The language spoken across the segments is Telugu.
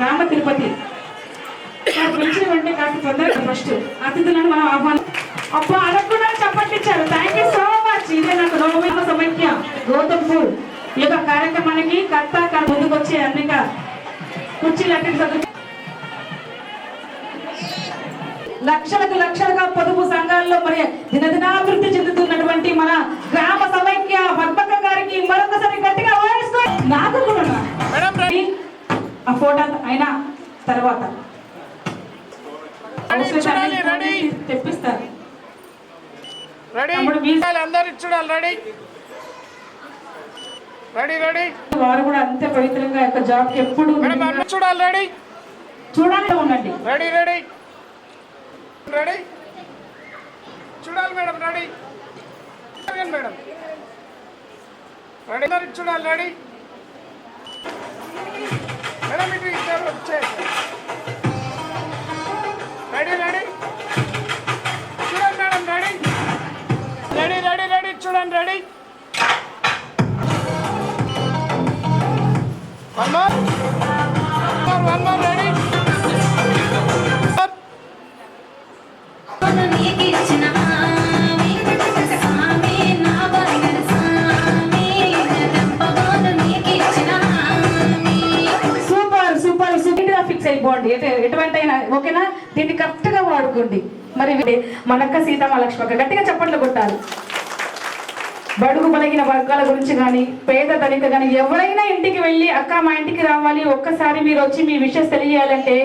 రామ తిరుపతి పిలిచిన వెంటనే కాస్త తొందరగా ఫస్ట్ అతిథులను మనం ఆహ్వానం అబ్బా అడగకుండా చప్పట్లిచ్చారు. Thank you so much. ఇదే నాకు నవమ సమైక్య గౌతమ్పూర్ ఈ యొక్క కార్యక్రమానికి కర్త ముందుకు వచ్చే అనేక కుర్చీలు అట్టి లక్షలుగా పొదుపు సంఘాల్లో మరి దినదినాభివృద్ధి చెందుతున్నటువంటి మన గ్రామ సమైక్య పద్మక్క గారికి మరొకసారి గట్టిగా వాయిస్తూ నాకు కూడా ఆ ఫోటో అయినా తర్వాత తెప్పిస్తారు. వారు కూడా అంతే పవిత్రంగా యొక్క జాబ్ ఎప్పుడు చూడాలి ఉండండి. చూడాలి మేడం. Ready madam. రెడీ చూడాలి. Ready madam. ఇటు ఇద్దరు వచ్చేసి రెడీ చూడండి మేడం. రెడీ చూడండి. Ready one more ready. అయిపోండి ఎటువంటి అయినా ఓకేనా. దీన్ని కరెక్ట్ గా వాడుకోండి. మరి మనక్క సీతమ్మ లక్ష్మక్క గట్టిగా చప్పట్లు కొట్టాలి. బడుగు బలగిన వర్గాల గురించి కానీ పేద దళిత కానీ ఎవరైనా ఇంటికి వెళ్ళి అక్క మా ఇంటికి రావాలి ఒక్కసారి మీరు వచ్చి మీ విషయం తెలియజేయాలంటే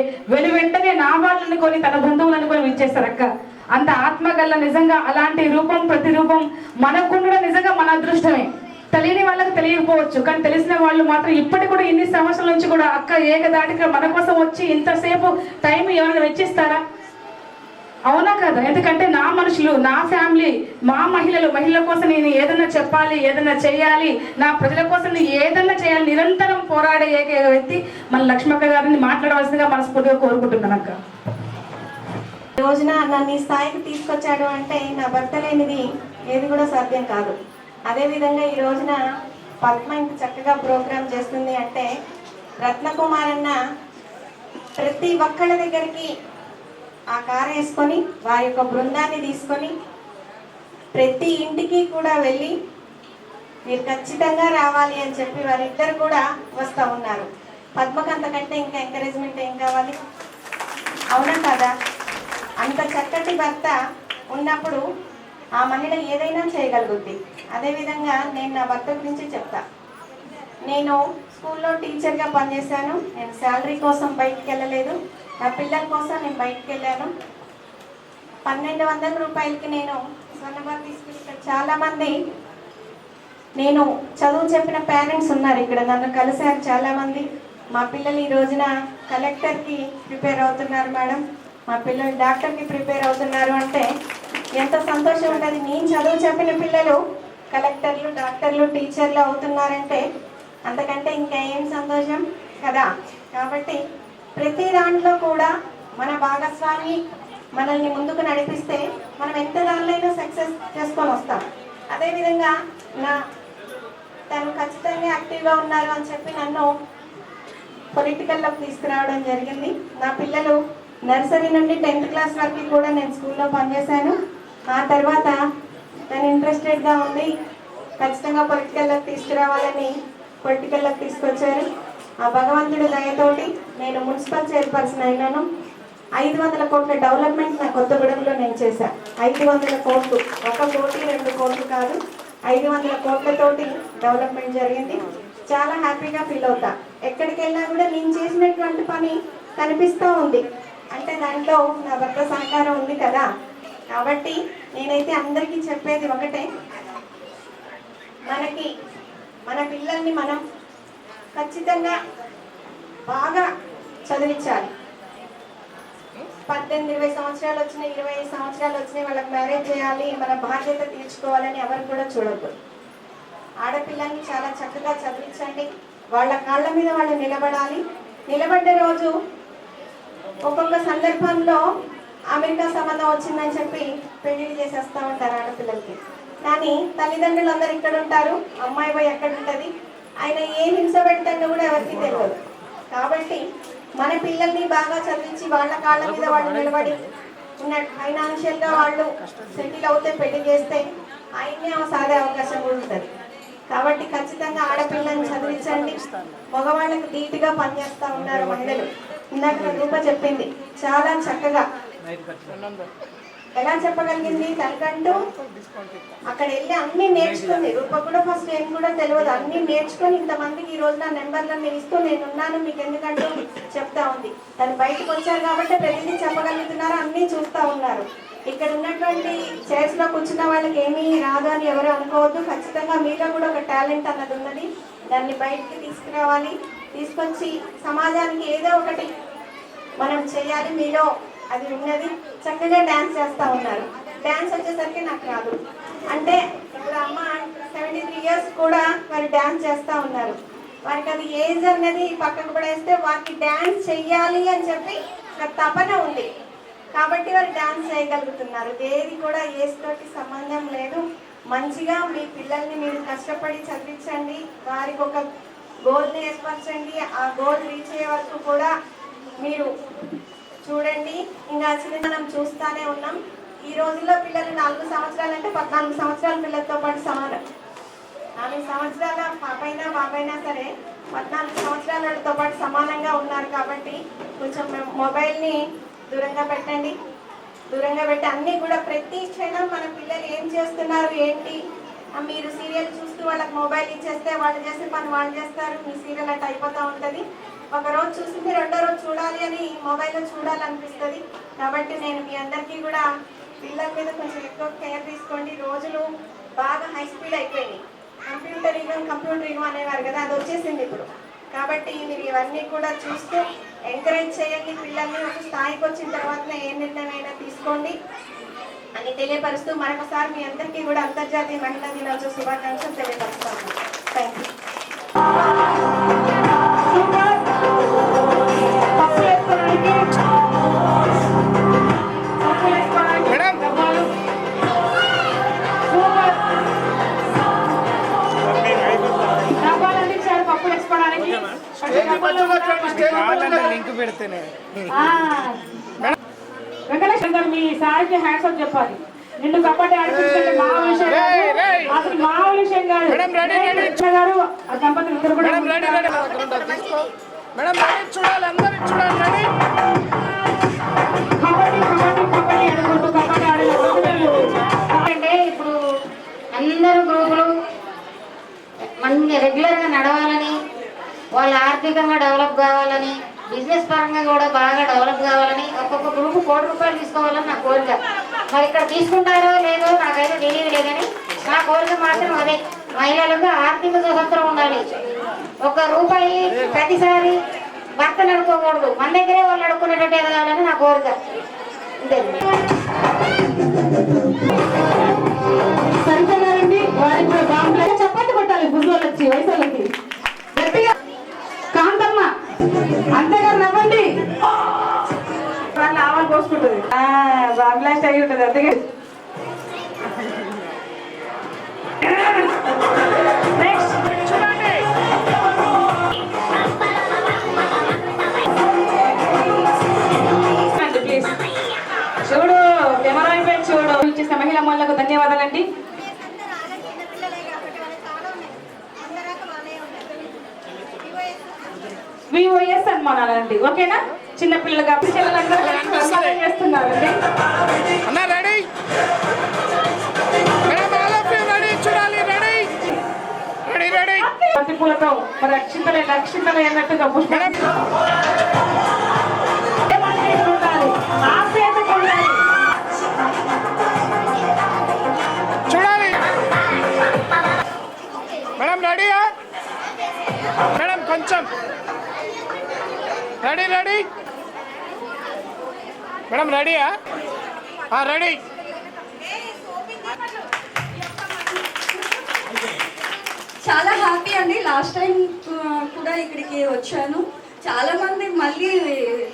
వెంటనే నా వాళ్ళని అనుకొని తన బంధువులు అనుకొని ఇచ్చేస్తారు అక్క. అంత ఆత్మగల్ల నిజంగా అలాంటి రూపం ప్రతిరూపం మనకుండడం నిజంగా మన అదృష్టమే. తెలియని వాళ్ళకి తెలియకపోవచ్చు కానీ తెలిసిన వాళ్ళు మాత్రం ఇప్పటికి కూడా ఇన్ని సంవత్సరాల నుంచి కూడా అక్క ఏకదాటిగా మన కోసం వచ్చి ఇంతసేపు టైం ఎవరైనా వెచ్చిస్తారా? అవునా కదా? ఎందుకంటే నా మనుషులు, నా ఫ్యామిలీ, మా మహిళల కోసం నేను ఏదన్నా చెప్పాలి, ఏదన్నా చేయాలి, నా ప్రజల కోసం నేను ఏదన్నా చేయాలి, నిరంతరం పోరాడే ఏకైక వ్యక్తి మన లక్ష్మక్క గారిని మాట్లాడవలసిందిగా మనస్ఫూర్తిగా కోరుకుంటున్నాను అక్క. ఈ రోజున నన్ను ఈ స్థాయికి తీసుకొచ్చాడు అంటే నా భర్త లేనిది ఏది కూడా సాధ్యం కాదు. అదేవిధంగా ఈ రోజున పద్మ ఇంత చక్కగా ప్రోగ్రామ్ చేస్తుంది అంటే రత్నకుమార్ అన్న ప్రతి ఒక్కళ్ళ దగ్గరికి ఆ కారు వేసుకొని వారి యొక్క బృందాన్ని తీసుకొని ప్రతి ఇంటికి కూడా వెళ్ళి మీరు ఖచ్చితంగా రావాలి అని చెప్పి వారిద్దరు కూడా వస్తూ ఉన్నారు. పద్మకు అంతకంటే ఇంకా ఎంకరేజ్మెంట్ ఏం కావాలి? అవునా కదా? అంత చక్కటి భర్త ఉన్నప్పుడు ఆ మహిళ ఏదైనా చేయగలుగుద్ది. అదేవిధంగా నేను నా భర్త గురించి చెప్తా. నేను స్కూల్లో టీచర్గా పనిచేశాను. నేను శాలరీ కోసం బయటికి వెళ్ళలేదు. నా పిల్లల కోసం నేను బయటికి వెళ్ళాను. 1200 రూపాయలకి నేను స్వర్ణబార్ తీసుకుని చాలామంది నేను చదువు చెప్పిన పేరెంట్స్ ఉన్నారు ఇక్కడ, నన్ను కలిశారు చాలామంది. మా పిల్లలు ఈ రోజున కలెక్టర్కి ప్రిపేర్ అవుతున్నారు మేడం, మా పిల్లలు డాక్టర్కి ప్రిపేర్ అవుతున్నారు అంటే ఎంత సంతోషం ఉంటుంది. నేను చదువు చెప్పిన పిల్లలు కలెక్టర్లు, డాక్టర్లు, టీచర్లు అవుతున్నారంటే అంతకంటే ఇంకా ఏం సంతోషం కదా. కాబట్టి ప్రతి దాంట్లో కూడా మన భాగస్వామి మనల్ని ముందుకు నడిపిస్తే మనం ఎంత దానిలో సక్సెస్ చేసుకొని వస్తాం. అదేవిధంగా తను ఖచ్చితంగా యాక్టివ్గా ఉన్నారు అని చెప్పి నన్ను పొలిటికల్లోకి తీసుకురావడం జరిగింది. నా పిల్లలు నర్సరీ నుండి 10th క్లాస్ వరకు కూడా నేను స్కూల్లో పనిచేశాను. ఆ తర్వాత తను ఇంట్రెస్టెడ్గా ఉంది, ఖచ్చితంగా పొలిటికల్లోకి తీసుకురావాలని పొలిటికల్లోకి తీసుకొచ్చారు. ఆ భగవంతుడి దయతోటి నేను మున్సిపల్ చైర్పర్సన్ అయినాను. 500 కోట్ల డెవలప్మెంట్ నా కొత్తగూడెంలో నేను చేశాను. 500 కోట్లు, 1 కోటి 2 కోట్లు కాదు, 500 కోట్లతోటి డెవలప్మెంట్ జరిగింది. చాలా హ్యాపీగా ఫీల్ అవుతా. ఎక్కడికి వెళ్ళినా కూడా నేను చేసినటువంటి పని కనిపిస్తూ ఉంది అంటే దాంట్లో నా భర్త సహకారం ఉంది కదా. కాబట్టి నేనైతే అందరికీ చెప్పేది ఒకటే, మన పిల్లల్ని మనం ఖచ్చితంగా బాగా చదివించాలి. 18-20 సంవత్సరాలు వచ్చినాయి, 25 సంవత్సరాలు వచ్చినాయి, వాళ్ళకి మ్యారేజ్ చేయాలి, మన బాధ్యత తీర్చుకోవాలని ఎవరు కూడా చూడద్దు. ఆడపిల్లల్ని చాలా చక్కగా చదివించండి, వాళ్ళ కాళ్ళ మీద వాళ్ళు నిలబడాలి. నిలబడ్డ రోజు ఒక్కొక్క సందర్భంలో అమెరికా సంబంధం వచ్చిందని చెప్పి పెళ్లిళ్ళు చేసేస్తూ ఉంటారు ఆడపిల్లలకి. కానీ తల్లిదండ్రులు అందరు ఇక్కడ ఉంటారు, అమ్మాయి పోయి ఎక్కడ ఉంటుంది, ఆయన ఏ హింస పెడతాడో కూడా ఎవరికి తెలియదు. కాబట్టి మన పిల్లల్ని బాగా చదివించి వాళ్ళ కాళ్ళ మీద వాళ్ళు నిలబడి ఉన్న ఫైనాన్షియల్గా వాళ్ళు సెటిల్ అవుతే పెళ్లి చేస్తే ఆయన్నే సాగే అవకాశం కూడా ఉంటుంది. కాబట్టి ఖచ్చితంగా ఆడపిల్లని చదివించండి. మగవాళ్ళకు ధీటుగా పనిచేస్తూ ఉన్నారు మహిళలు. ఇందాక రూప చెప్పింది చాలా చక్కగా. ఎలా చెప్పగలిగింది? తనకంటూ అక్కడ వెళ్ళి అన్ని నేర్చుకుంది. రూప కూడా ఫస్ట్ ఏం కూడా తెలియదు, అన్ని నేర్చుకొని ఇంతమందికి ఈ రోజు నా నెంబర్లను ఇస్తూ నేనున్నాను మీకు ఎందుకంటూ చెప్తా ఉంది. తను బయటకు వచ్చారు కాబట్టి ప్రతిదీ చెప్పగలుగుతున్నారు, అన్ని చూస్తూ ఉన్నారు. ఇక్కడ ఉన్నటువంటి చైర్స్ లో కూర్చున్న వాళ్ళకి ఏమీ రాదు అని ఎవరు అనుకోవద్దు. ఖచ్చితంగా మీలో కూడా ఒక టాలెంట్ అన్నది ఉన్నది, దాన్ని బయటికి తీసుకురావాలి. తీసుకొచ్చి సమాజానికి ఏదో ఒకటి మనం చేయాలి. మీలో అది ఉన్నది. చక్కగా డ్యాన్స్ చేస్తూ ఉన్నారు. డ్యాన్స్ వచ్చేసరికి నాకు రాదు అంటే ఇప్పుడు అమ్మ 73 years కూడా వారు డ్యాన్స్ చేస్తూ ఉన్నారు. వారికి అది ఏజ్ అనేది పక్కకు పడేస్తే వారికి డ్యాన్స్ చెయ్యాలి అని చెప్పి ఒక తపన ఉంది కాబట్టి వారు డ్యాన్స్ చేయగలుగుతున్నారు. ఏది కూడా ఏజ్ తోటి సంబంధం లేదు. మంచిగా మీ పిల్లల్ని మీరు కష్టపడి చదివించండి, వారికి ఒక గోల్ని ఏర్పరచండి. ఆ గోల్ రీచ్ అయ్యే వరకు కూడా మీరు చూడండి. ఇంకా మనం చూస్తూనే ఉన్నాం. ఈ రోజుల్లో పిల్లలు 4 సంవత్సరాలు అంటే 14 సంవత్సరాల పిల్లలతో పాటు సమానం. 4 సంవత్సరాల పాపైనా బాబైనా సరే 14 సంవత్సరాలతో పాటు సమానంగా ఉన్నారు. కాబట్టి కొంచెం మొబైల్ని దూరంగా పెట్టండి. దూరంగా పెట్టి అన్నీ కూడా ప్రతి క్షణం మన పిల్లలు ఏం చేస్తున్నారు ఏంటి, మీరు సీరియల్ చూస్తూ వాళ్ళకి మొబైల్ ఇచ్చేస్తే వాళ్ళు చేసే పని వాళ్ళు చేస్తారు. మీ సీరియల్ అట్లా అయిపోతూ ఉంటుంది. ఒక రోజు చూసింది రెండో రోజు చూడాలి అని మొబైల్లో చూడాలనిపిస్తుంది. కాబట్టి నేను మీ అందరికీ కూడా పిల్లల మీద కొంచెం ఎక్కువ కేర్ తీసుకోండి. రోజులు బాగా హై స్పీడ్ అయిపోయినాయి. కంప్యూటర్ యుగం అనేవారు కదా, అది వచ్చేసింది ఇప్పుడు. కాబట్టి మీరు ఇవన్నీ కూడా చూస్తూ ఎంకరేజ్ చేయండి. పిల్లల్ని ఒక స్థాయికి వచ్చిన తర్వాత ఏ నిర్ణయమైనా తీసుకోండి అని తెలియపరుస్తూ మరొకసారి మీ అందరికీ కూడా అంతర్జాతీయ మహిళా దినోత్సవ శుభాకాంక్షలు తెలియపరుస్తాను. Thank you. లింక్ పెడితేనే వెంకటేశ్వర గారు మీ సార్కి హ్యాండ్స్ అని చెప్పాలి. నిన్ను కబడ్డీ ఆడిపించండి. మామూలు విషయం కాదు, అసలు మామూలు విషయం కాదు. గారు ఆ దంపతులు ఇద్దరు కూడా చూడాలి, అందరూ చూడాలి. రెడీ కబడ్డీ కబడ్డీ కబడ్డీ అనుకుంటూ కబడ్డీ అంటే ఇప్పుడు అందరూ గ్రూపులు మంచి రెగ్యులర్గా నడవాలని, వాళ్ళు ఆర్థికంగా డెవలప్ కావాలని, బిజినెస్ పరంగా కూడా బాగా డెవలప్ కావాలని, ఒక్కొక్క గ్రూప్ 1 కోటి రూపాయలు తీసుకోవాలని నా కోరిక. మరి ఇక్కడ తీసుకుంటారో లేదో నాకైతే తెలియదు లేదని నా కోరిక మాత్రం అదే. మహిళలకు ఆర్థిక స్వతంత్రం ఉండాలి. 1 రూపాయి ప్రతిసారి భర్తను అడుకోకూడదు, మన దగ్గరే వాళ్ళు అడుక్కునేటట్టు ఎదగాలని నా కోరిక. అంతే. సరిపోయారండి. వారికి బాంబులు చప్పట్లు కొట్టాలి. బుద్ధులు వచ్చి వయసు వాళ్ళకి గట్టిగా కాంతమ్మ అంతేగారు నవ్వండి. వాళ్ళు ఆవాలు పోసుకుంటుంది. బాంబ్లాస్ట్ అయి ఉంటుంది. అందుకే నెక్స్ట్ చూడండి. ప్లీజ్ చూడు, కెమెరా అయిపోయి చూడు. ఇచ్చేసిన మహిళా మహిళలకు ధన్యవాదాలండి. విఓఎస్ అనుమానాలండి. ఓకేనా? చిన్నపిల్లలు కాబట్టి చేస్తున్నారండి. అన్న రెడీ రెడీ చూడాలి. రెడీ రెడీ రెడీ బంతి పూలతో మరి అక్షింతలు అన్నట్టుగా పుష్పం చూడాలి. మేడం రెడీయా? మేడం కొంచెం రెడీ రెడీ మేడం రెడీయా? రెడీ. చాలా హ్యాపీ అండి. లాస్ట్ టైం కూడా ఇక్కడికి వచ్చాను. చాలా మంది మళ్ళీ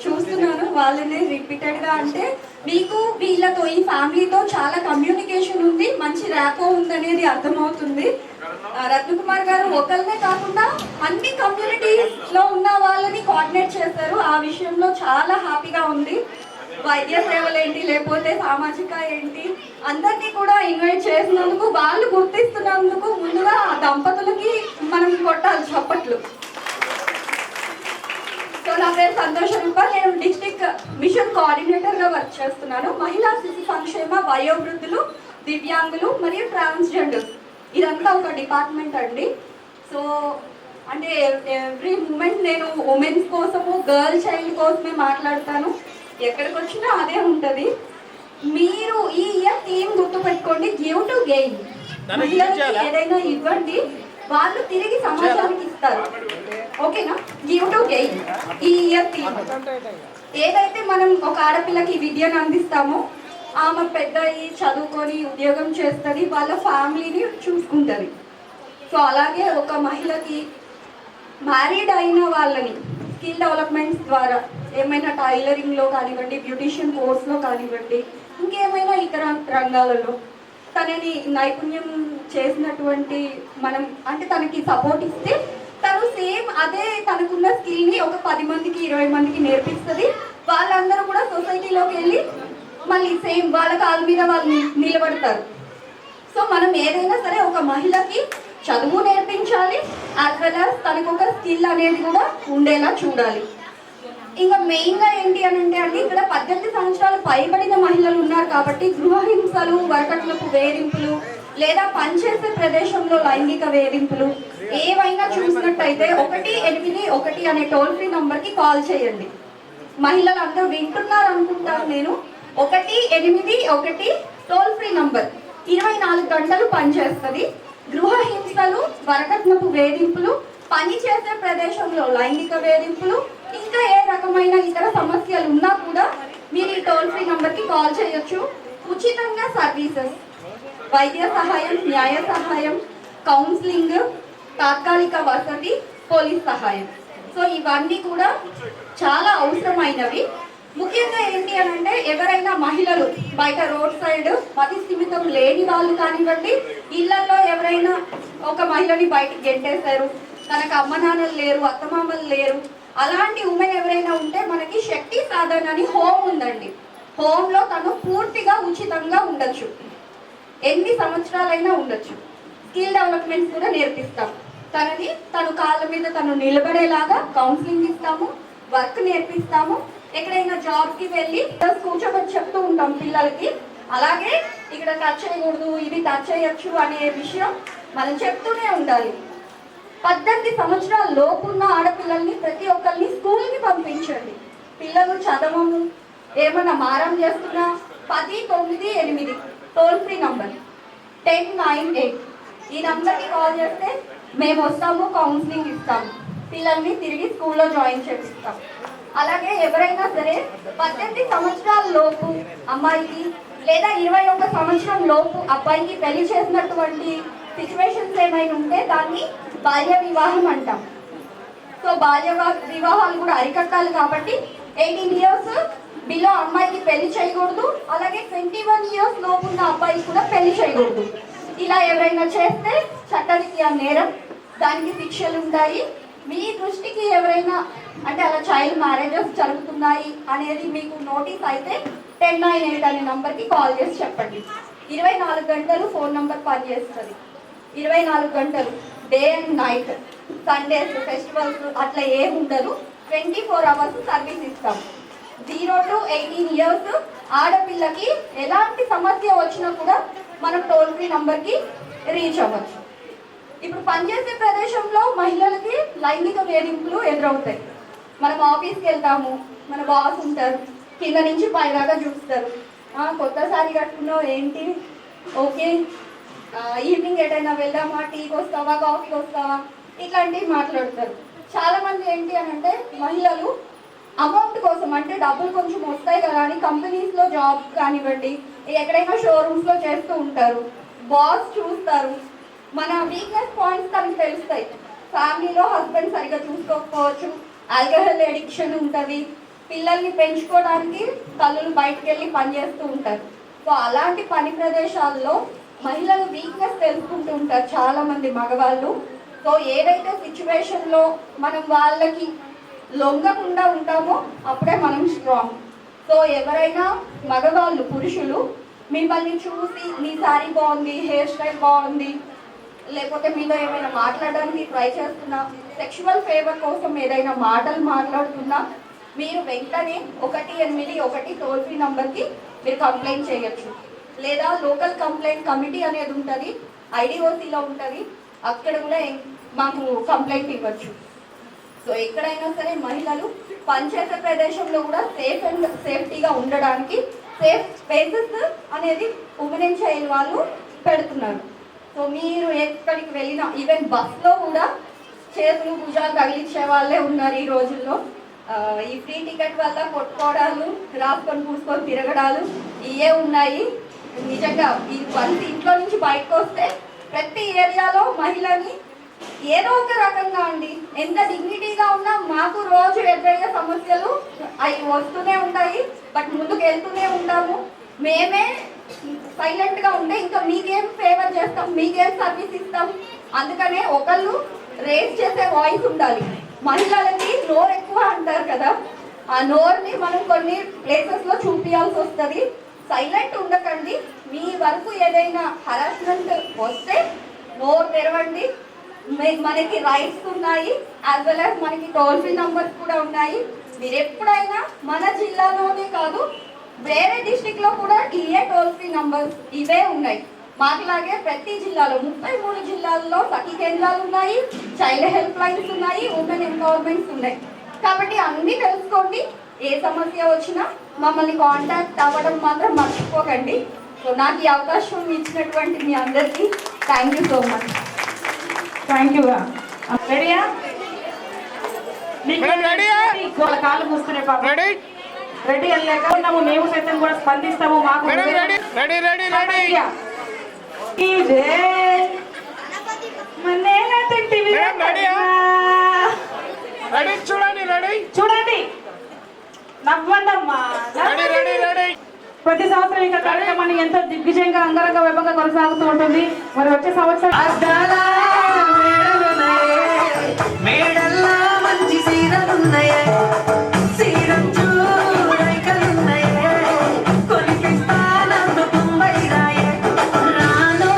చూస్తున్నాను వాళ్ళని రిపీటెడ్గా. అంటే మీకు వీళ్ళతో ఈ ఫ్యామిలీతో చాలా కమ్యూనికేషన్ ఉంది, మంచి ర్యాపో ఉందనేది అర్థమవుతుంది. రత్నకుమార్ గారు ఒకళ్ళనే కాకుండా అన్ని కమ్యూనిటీస్లో ఉన్న వాళ్ళని కోఆర్డినేట్ చేస్తారు. ఆ విషయంలో చాలా హ్యాపీగా ఉంది. వైద్య సేవలు ఏంటి, లేకపోతే సామాజిక ఏంటి, అందరినీ కూడా ఇన్వైట్ చేసినందుకు, వాళ్ళు గుర్తిస్తున్నందుకు ముందుగా ఆ దంపతులకి మనం కొట్టాలి చప్పట్లు. సో నా పేరు సంతోష రూప, నేను డిస్ట్రిక్ట్ మిషన్ కోఆర్డినేటర్గా వర్క్ చేస్తున్నాను. మహిళా శిశు సంక్షేమ, వయోవృద్ధులు, దివ్యాంగులు మరియు ట్రాన్స్జెండర్స్, ఇదంతా ఒక డిపార్ట్మెంట్ అండి. సో అంటే ఎవ్రీ మూమెంట్ నేను ఉమెన్స్ కోసము, గర్ల్ చైల్డ్ కోసమే మాట్లాడతాను. ఎక్కడికి వచ్చినా అదే ఉంటుంది. మీరు ఈ ఇయర్ థీమ్ గుర్తుపెట్టుకోండి, గివ్ టు గెయిన్. మహిళలకి ఏదైనా ఇవ్వండి, వాళ్ళు తిరిగి సమాజానికి ఇస్తారు. ఓకేనా? గివ్ టు గెయిన్ ఈ ఇయర్ థీమ్. ఏదైతే మనం ఒక ఆడపిల్లకి విద్యను అందిస్తామో, ఆమె పెద్ద చదువుకొని ఉద్యోగం చేస్తుంది, వాళ్ళ ఫ్యామిలీని చూసుకుంటుంది. సో అలాగే ఒక మహిళకి మ్యారీడ్ అయిన వాళ్ళని స్కిల్ డెవలప్మెంట్స్ ద్వారా ఏమైనా టైలరింగ్లో కానివ్వండి, బ్యూటిషియన్ కోర్స్లో కానివ్వండి, ఇంకేమైనా ఇతర రంగాలలో తనని నైపుణ్యం చేసినటువంటి మనం అంటే తనకి సపోర్ట్ ఇస్తే తను సేమ్ అదే తనకున్న స్కిల్ని ఒక 10 మందికి 20 మందికి నేర్పిస్తుంది. వాళ్ళందరూ కూడా సొసైటీలోకి వెళ్ళి మళ్ళీ సేమ్ వాళ్ళ కాళ్ళ మీద వాళ్ళు నిలబడతారు. సో మనం ఏదైనా సరే ఒక మహిళకి చదువు నేర్పించాలి, యాజ్ వెల్ యాజ్ తనకు ఒక స్కిల్ అనేది కూడా ఉండేలా చూడాలి. ఇంకా మెయిన్గా ఏంటి అని అంటే అండి, ఇక్కడ 18 సంవత్సరాలు పైబడిన మహిళలు ఉన్నారు కాబట్టి గృహహింసలు, వరకట్లకు వేధింపులు లేదా పనిచేసే ప్రదేశంలో లైంగిక వేధింపులు ఏవైనా చూసినట్టయితే 181 అనే టోల్ ఫ్రీ నంబర్కి కాల్ చేయండి. మహిళలు అందరూ వింటున్నారు అనుకుంటారు నేను. 181 టోల్ ఫ్రీ నంబర్ 24 గంటలు పనిచేస్తుంది. గృహహింసలు, వరకట్నపు వేధింపులు, పని చేసే ప్రదేశంలో లైంగిక వేధింపులు, ఇంకా ఏ రకమైన ఇతర సమస్యలు ఉన్నా కూడా మీరు ఈ టోల్ ఫ్రీ నంబర్కి కాల్ చేయొచ్చు. ఉచితంగా సర్వీసెస్, వైద్య సహాయం, న్యాయ సహాయం, కౌన్సిలింగ్, తాత్కాలిక వసతి, పోలీస్ సహాయం. సో ఇవన్నీ కూడా చాలా అవసరమైనవి. ముఖ్యంగా ఏంటి అని అంటే ఎవరైనా మహిళలు బయట రోడ్ సైడ్ మతి స్థిమితం లేని వాళ్ళు కానివ్వండి, ఇళ్లలో ఎవరైనా ఒక మహిళని బయటకు గెంటేశారు, తనకు అమ్మ నాన్నలు లేరు, అత్తమామలు లేరు, అలాంటి ఉమెన్ ఎవరైనా ఉంటే మనకి శక్తి సాధన అని హోమ్ ఉందండి. హోమ్లో తను పూర్తిగా ఉచితంగా ఉండొచ్చు, ఎన్ని సంవత్సరాలైనా ఉండొచ్చు. స్కిల్ డెవలప్మెంట్స్ కూడా నేర్పిస్తాం. తను కాళ్ళ మీద తను నిలబడేలాగా కౌన్సిలింగ్ ఇస్తాము, వర్క్ నేర్పిస్తాము. ఎక్కడైనా జాబ్కి వెళ్ళి కూర్చోబెట్టి చెప్తూ ఉంటాం పిల్లలకి. అలాగే ఇక్కడ టచ్ చేయకూడదు, ఇది టచ్ చేయొచ్చు అనే విషయం మనం చెప్తూనే ఉండాలి. 18 సంవత్సరాల లోపున్న ఆడపిల్లల్ని ప్రతి ఒక్కరిని స్కూల్కి పంపించండి. పిల్లలు చదవము, ఏమన్నా మారం చేస్తున్నా 1098 టోల్ ఫ్రీ నంబర్ 1098 ఈ నంబర్కి కాల్ చేస్తే మేము వస్తాము, కౌన్సిలింగ్ ఇస్తాము, పిల్లల్ని తిరిగి స్కూల్లో జాయిన్ చేపిస్తాం. అలాగే ఎవరైనా సరే 18 సంవత్సరాల లోపు అమ్మాయికి లేదా 21 సంవత్సరం లోపు అబ్బాయికి పెళ్లి చేసినటువంటి సిచ్యువేషన్స్ ఏమైనా ఉంటే దాన్ని బాల్య వివాహం అంటాం. సో బాల్య వివాహాలు కూడా అరికట్టాలి కాబట్టి 18 ఇయర్స్ బిలో అమ్మాయికి పెళ్లి చేయకూడదు, అలాగే 21 ఇయర్స్ లోపు ఉన్న అబ్బాయికి కూడా పెళ్లి చేయకూడదు. ఇలా ఎవరైనా చేస్తే చట్టరీత్యా నేరం, దానికి శిక్షలు ఉంటాయి. మీ దృష్టికి ఎవరైనా అంటే అలా చైల్డ్ మ్యారేజెస్ జరుగుతున్నాయి అనేది మీకు నోటీస్ అయితే 1098 అనే నంబర్కి కాల్ చేసి చెప్పండి. 24 గంటలు ఫోన్ నంబర్ పనిచేస్తుంది. 24 గంటలు, day and night, Sundays, festivals అట్లా ఏమి ఉండదు. 24 అవర్స్ సర్వీస్ ఇస్తాం. 0 to 18 ఇయర్స్ ఆడపిల్లకి ఎలాంటి సమస్య వచ్చినా కూడా మనం టోల్ ఫ్రీ నంబర్కి రీచ్ అవ్వచ్చు. ఇప్పుడు పనిచేసే ప్రదేశంలో మహిళలకి లైంగిక వేధింపులు ఎదురవుతాయి. మనం ఆఫీస్కి వెళ్తాము, మన బాస్ ఉంటారు, కింద నుంచి పైదాకా చూస్తారు. కొత్తసారి కట్టుకున్నావు ఏంటి, ఓకే ఈవినింగ్ ఎటైనా వెళ్దామా, టీకి వస్తావా, కాఫీకి వస్తావా, ఇట్లాంటివి మాట్లాడతారు. చాలామంది ఏంటి అని అంటే మహిళలు అమౌంట్ కోసం అంటే డబ్బులు కొంచెం వస్తాయి కదా అని కంపెనీస్లో జాబ్ కానివ్వండి, ఎక్కడైనా షోరూమ్స్లో చేస్తూ ఉంటారు. బాస్ చూస్తారు, మన వీక్నెస్ పాయింట్స్ తనకు తెలుస్తాయి. ఫ్యామిలీలో హస్బెండ్ సరిగ్గా చూసుకోకపోవచ్చు, ఆల్కహాల్ అడిక్షన్ ఉంటుంది, పిల్లల్ని పెంచుకోవడానికి తల్లులు బయటకు వెళ్ళి పనిచేస్తూ ఉంటారు. సో అలాంటి పని ప్రదేశాల్లో మహిళలు వీక్నెస్ తెలుసుకుంటూ ఉంటారు చాలామంది మగవాళ్ళు. సో ఏదైతే సిచ్యువేషన్లో మనం వాళ్ళకి లొంగకుండా ఉంటామో అప్పుడే మనం స్ట్రాంగ్. సో ఎవరైనా మగవాళ్ళు పురుషులు మిమ్మల్ని చూసి నీ శారీ బాగుంది, హెయిర్ స్టైల్ బాగుంది, లేకపోతే మీతో ఏమైనా మాట్లాడడానికి ట్రై చేస్తున్నా, సెక్షువల్ ఫేవర్ కోసం ఏదైనా మాటలు మాట్లాడుతున్నా, మీరు వెంటనే 181 టోల్ ఫ్రీ నంబర్కి మీరు కంప్లైంట్ చేయొచ్చు. లేదా లోకల్ కంప్లైంట్ కమిటీ అనేది ఉంటుంది, ఐడిఓసిలో ఉంటుంది, అక్కడ కూడా మాకు కంప్లైంట్ ఇవ్వచ్చు. సో ఎక్కడైనా సరే మహిళలు పనిచేసే ప్రదేశంలో కూడా సేఫ్టీగా ఉండడానికి సేఫ్ స్పేసెస్ అనేది ఉమెన్ అండ్ చైల్డ్ వాళ్ళు పెడుతున్నారు. సో మీరు ఎక్కడికి వెళ్ళినా ఈవెన్ బస్లో కూడా చేతులు భుజాలు తగిలించే వాళ్ళే ఉన్నారు ఈ రోజుల్లో. ఈ ఫ్రీ టికెట్ వల్ల కొట్టుకోవడాలు, రాసుకొని పూసుకొని తిరగడాలు ఇవే ఉన్నాయి. నిజంగా ఈ వన్స్ ఇంట్లో నుంచి బయటకు వస్తే ప్రతి ఏరియాలో మహిళని ఏదో ఒక రకంగా అండి, ఎంత డిగ్నిటీగా ఉన్నా మాకు రోజు ఎదురయ్యే సమస్యలు అవి వస్తూనే ఉంటాయి. బట్ ముందుకు వెళ్తూనే ఉంటాము. మేమే సైలెంట్గా ఉంటే ఇంకా మీకేం ఫేవర్ చేస్తాం, మీకేం సర్వీస్ ఇస్తాం. అందుకనే ఒకళ్ళు రేస్ చేసే వాయిస్ ఉండాలి. మహిళలకి నోరు ఎక్కువ అంటారు కదా, ఆ నోరుని మనం కొన్ని ప్లేసెస్లో చూపించాల్సి వస్తుంది. సైలెంట్ ఉండకండి. మీ వరకు ఏదైనా హరాస్మెంట్ వస్తే నోరు తెరవండి. మనకి రైట్స్ ఉన్నాయి, యాజ్ వెల్ యాజ్ మనకి టోల్ ఫ్రీ నంబర్స్ కూడా ఉన్నాయి. మీరు ఎప్పుడైనా మన జిల్లాలోనే కాదు వేరే డిస్టిక్లో కూడా ఇవే టోల్ ఫ్రీ నంబర్స్ ఇవే ఉన్నాయి. మాకులాగే ప్రతి జిల్లాలో 33 జిల్లాల్లో సఖీ కేంద్రాలు ఉన్నాయి, చైల్డ్ హెల్ప్ లైన్స్ ఉన్నాయి, ఉమెన్ ఎంపవర్మెంట్స్ ఉన్నాయి. కాబట్టి అన్నీ తెలుసుకోండి. ఏ సమస్య వచ్చినా మమ్మల్ని కాంటాక్ట్ అవ్వడం మాత్రం మర్చిపోకండి. సో నాకు ఈ అవకాశం ఇచ్చినటువంటి మీ అందరికీ thank you so much. Thank you. రెడీయా? మేడం రెడీయా? కాళ్ళు మూస్తున్నాయి పాప. రెడీ రెడీ వెళ్ళాక ఉన్నాము, మేము సైతం కూడా స్పందిస్తాము. మాకు madam ready ready ready ready madam రెడీయా? రెడీ చూడండి, రెడీ చూడండి, నవ్వండి అమ్మా. Ready ready ready. ప్రతి సంవత్సరం ఇంకా కార్యక్రమాన్ని ఎంతో దిగ్విజయంగా అంగరంగ వైభవంగా కొనసాగుతూ ఉంటుంది. మరి వచ్చే సంవత్సరం మేడల్లా మంచి సీరలున్నాయే, సీరం చూడైకలున్నాయే, కొలిపిస్తానందు ముంబై రాయే. రాను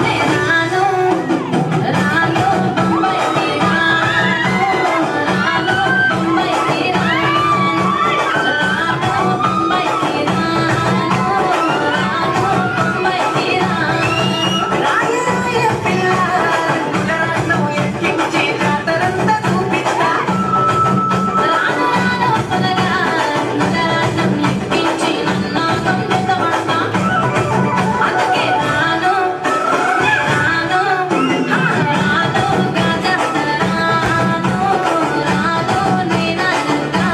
నే రాను, రాను ముంబైకి రాను, రాను ముంబైకి రాను, రాను ముంబైకి రాను, రాను ముంబైకి రాను. రాయ రాయ పిల్ల గులాను ఎక్కించి జాతరంతా చూపిస్తా. రాను రాను పదరా నగరాన్నం ఎక్కించి నన్ను గొంతెత్తబడతా. అందుకే రాను నే రాను, రాను గాజాత రాను, రాను నేనంతా,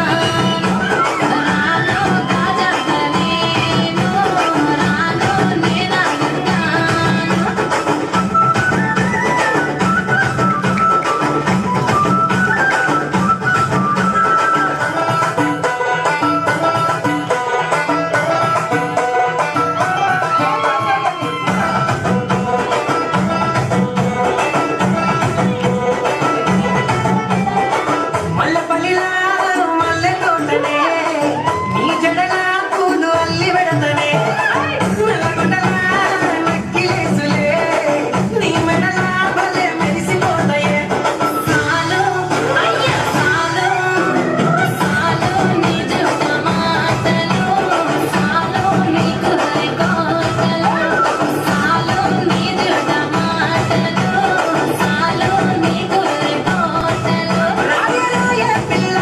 రాను గాజాత నేను, రాను నేనంతా. మల్లెపల్లిలా మల్లె తోటనే, నీ జడలా పూలు అల్లి పెడతనే, నల్లగొండలా నక్కిలేసులే, నీ మెడలా భలే మెరిసిపోతాయే. సాలు అయ్య సాలు, సాలు నీ జుట్ట మాటలు, సాలు నీ కుర్రి కోటలు, సాలు నీ జుట్ట మాటలు, సాలు నీ కుర్రి కోటలు. రాయ రాయ పిల్ల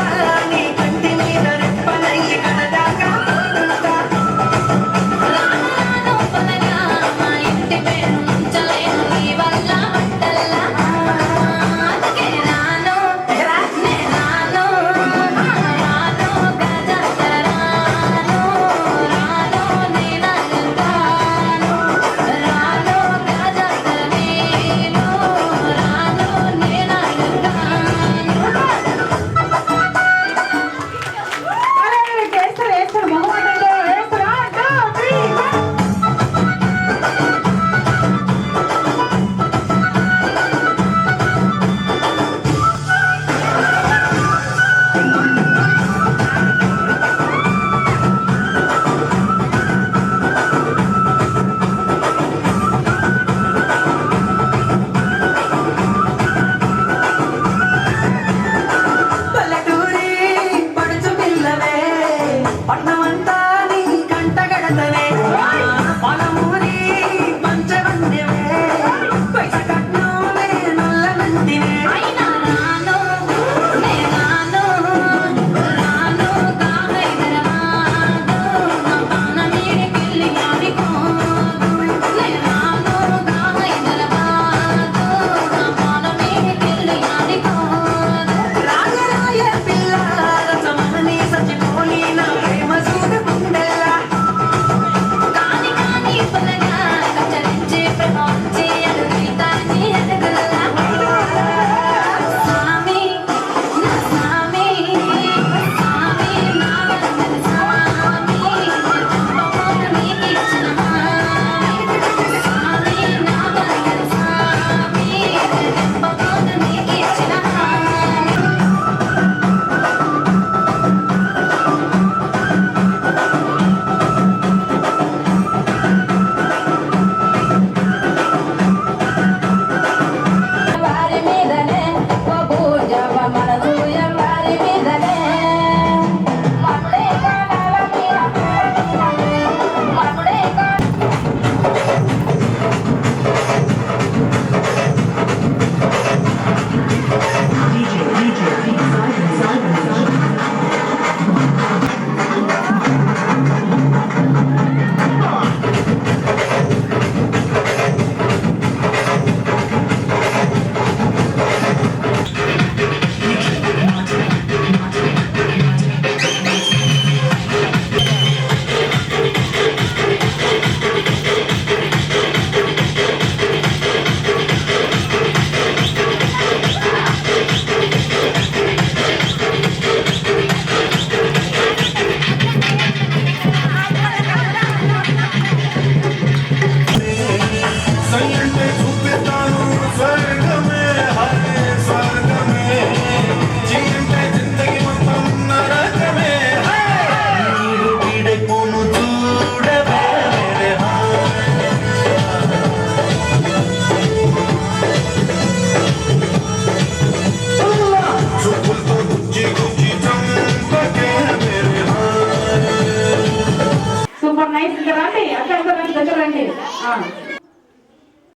ఆ.